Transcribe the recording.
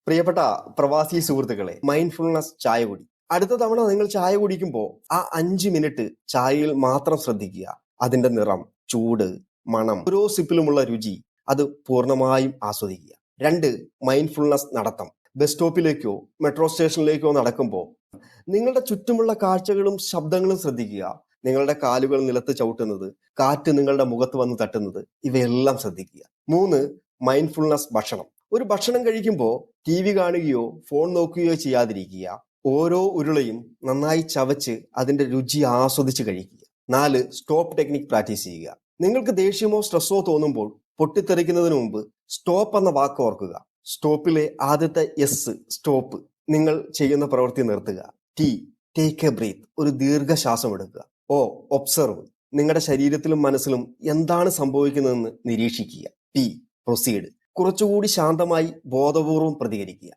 പ്രിയപ്പെട്ട പ്രവാസി സുഹൃത്തുക്കളെ, മൈൻഡ്ഫുൾനെസ് ചായ കുടി. അടുത്ത തവണ നിങ്ങൾ ചായ കുടിക്കുമ്പോൾ ആ 5 മിനിറ്റ് ചായയിൽ മാത്രം ശ്രദ്ധിക്കുക. അതിന്റെ നിറം, ചൂട്, മണം, ഓരോ സിപ്പിലുമുള്ള രുചി അത് പൂർണ്ണമായും ആസ്വദിക്കുക. 2, മൈൻഡ്ഫുൾനെസ് നടത്തം. ബസ് സ്റ്റോപ്പിലേക്കോ മെട്രോ സ്റ്റേഷനിലേക്കോ നടക്കുമ്പോൾ നിങ്ങളുടെ ചുറ്റുമുള്ള കാഴ്ചകളും ശബ്ദങ്ങളും ശ്രദ്ധിക്കുക. നിങ്ങളുടെ കാലുകൾ നിലത്ത് ചവിട്ടുന്നത്, കാറ്റ് നിങ്ങളുടെ മുഖത്ത് വന്ന് തട്ടുന്നത്, ഇവയെല്ലാം ശ്രദ്ധിക്കുക. 3, മൈൻഡ്ഫുൾനെസ് ഭക്ഷണം. ഒരു ഭക്ഷണം കഴിക്കുമ്പോൾ TV കാണുകയോ ഫോൺ നോക്കുകയോ ചെയ്യാതിരിക്കുക. ഓരോ ഉരുളയും നന്നായി ചവച്ച് അതിന്റെ രുചി ആസ്വദിച്ച് കഴിക്കുക. 4, സ്റ്റോപ്പ് ടെക്നിക് പ്രാക്ടീസ് ചെയ്യുക. നിങ്ങൾക്ക് ദേഷ്യമോ സ്ട്രെസ്സോ തോന്നുമ്പോൾ പൊട്ടിത്തെറിക്കുന്നതിന് മുമ്പ് സ്റ്റോപ്പ് എന്ന വാക്ക് ഓർക്കുക. സ്റ്റോപ്പിലെ ആദ്യത്തെ എസ്, സ്റ്റോപ്പ്, നിങ്ങൾ ചെയ്യുന്ന പ്രവൃത്തി നിർത്തുക. T, ടേക്ക് എ ബ്രീത്ത്, ഒരു ദീർഘശ്വാസം എടുക്കുക. O, ഒബ്സർവ്, നിങ്ങളുടെ ശരീരത്തിലും മനസ്സിലും എന്താണ് സംഭവിക്കുന്നതെന്ന് നിരീക്ഷിക്കുക. P, പ്രൊസീഡ്, കുറച്ചുകൂടി ശാന്തമായി ബോധപൂർവം പ്രതികരിക്കുക.